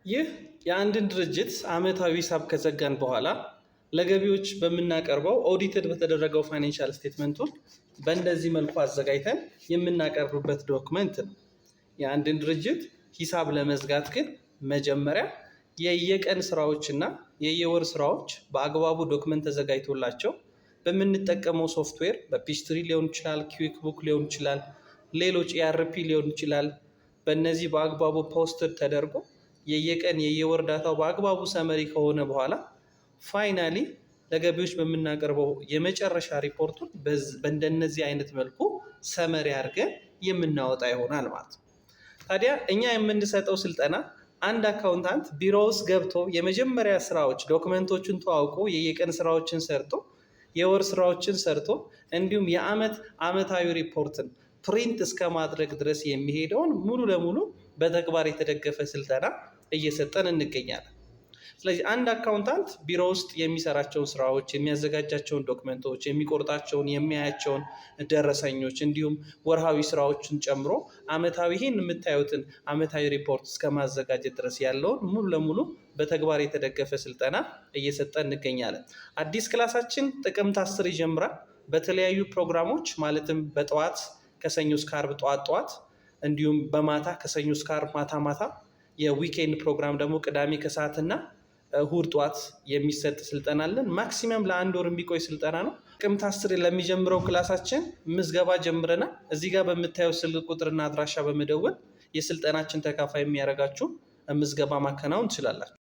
ይህ የአንድን ድርጅት ዓመታዊ ሂሳብ ከዘጋን በኋላ ለገቢዎች በምናቀርበው ኦዲትድ በተደረገው ፋይናንሻል ስቴትመንቱን በእንደዚህ መልኩ አዘጋጅተን የምናቀርብበት ዶክመንት ነው። የአንድን ድርጅት ሂሳብ ለመዝጋት ግን መጀመሪያ የየቀን ስራዎችና የየወር ስራዎች በአግባቡ ዶክመንት ተዘጋጅቶላቸው በምንጠቀመው ሶፍትዌር በፒችትሪ ሊሆን ይችላል፣ ኩዊክ ቡክ ሊሆን ይችላል፣ ሌሎች ኢአርፒ ሊሆን ይችላል። በእነዚህ በአግባቡ ፖስትድ ተደርጎ የየቀን የየወር ዳታው በአግባቡ ሰመሪ ከሆነ በኋላ ፋይናሊ ለገቢዎች በምናቀርበው የመጨረሻ ሪፖርቱን በእንደነዚህ አይነት መልኩ ሰመሪ አድርገን የምናወጣ ይሆናል ማለት ነው። ታዲያ እኛ የምንሰጠው ስልጠና አንድ አካውንታንት ቢሮ ውስጥ ገብቶ የመጀመሪያ ስራዎች ዶክመንቶችን ተዋውቆ የየቀን ስራዎችን ሰርቶ የወር ስራዎችን ሰርቶ እንዲሁም ዓመታዊ ሪፖርትን ፕሪንት እስከ ማድረግ ድረስ የሚሄደውን ሙሉ ለሙሉ በተግባር የተደገፈ ስልጠና እየሰጠን እንገኛለን። ስለዚህ አንድ አካውንታንት ቢሮ ውስጥ የሚሰራቸውን ስራዎች፣ የሚያዘጋጃቸውን ዶክመንቶች፣ የሚቆርጣቸውን፣ የሚያያቸውን ደረሰኞች እንዲሁም ወርሃዊ ስራዎችን ጨምሮ ይህን የምታዩትን ዓመታዊ ሪፖርት እስከ ማዘጋጀት ድረስ ያለውን ሙሉ ለሙሉ በተግባር የተደገፈ ስልጠና እየሰጠን እንገኛለን። አዲስ ክላሳችን ጥቅምት 10 ይጀምራል። በተለያዩ ፕሮግራሞች ማለትም በጠዋት ከሰኞ እስከ ዓርብ ጠዋት እንዲሁም በማታ ከሰኞ እስከ ዓርብ ማታ የዊኬንድ ፕሮግራም ደግሞ ቅዳሜ ከሰዓትና እሁድ ጠዋት የሚሰጥ ስልጠና አለን። ማክሲመም ለአንድ ወር የሚቆይ ስልጠና ነው። ጥቅምት 10 ለሚጀምረው ክላሳችን ምዝገባ ጀምረናል። እዚህ ጋር በምታየው ስልክ ቁጥርና አድራሻ በመደወል የስልጠናችን ተካፋይ የሚያደርጋችሁ ምዝገባ ማከናወን ትችላላችሁ።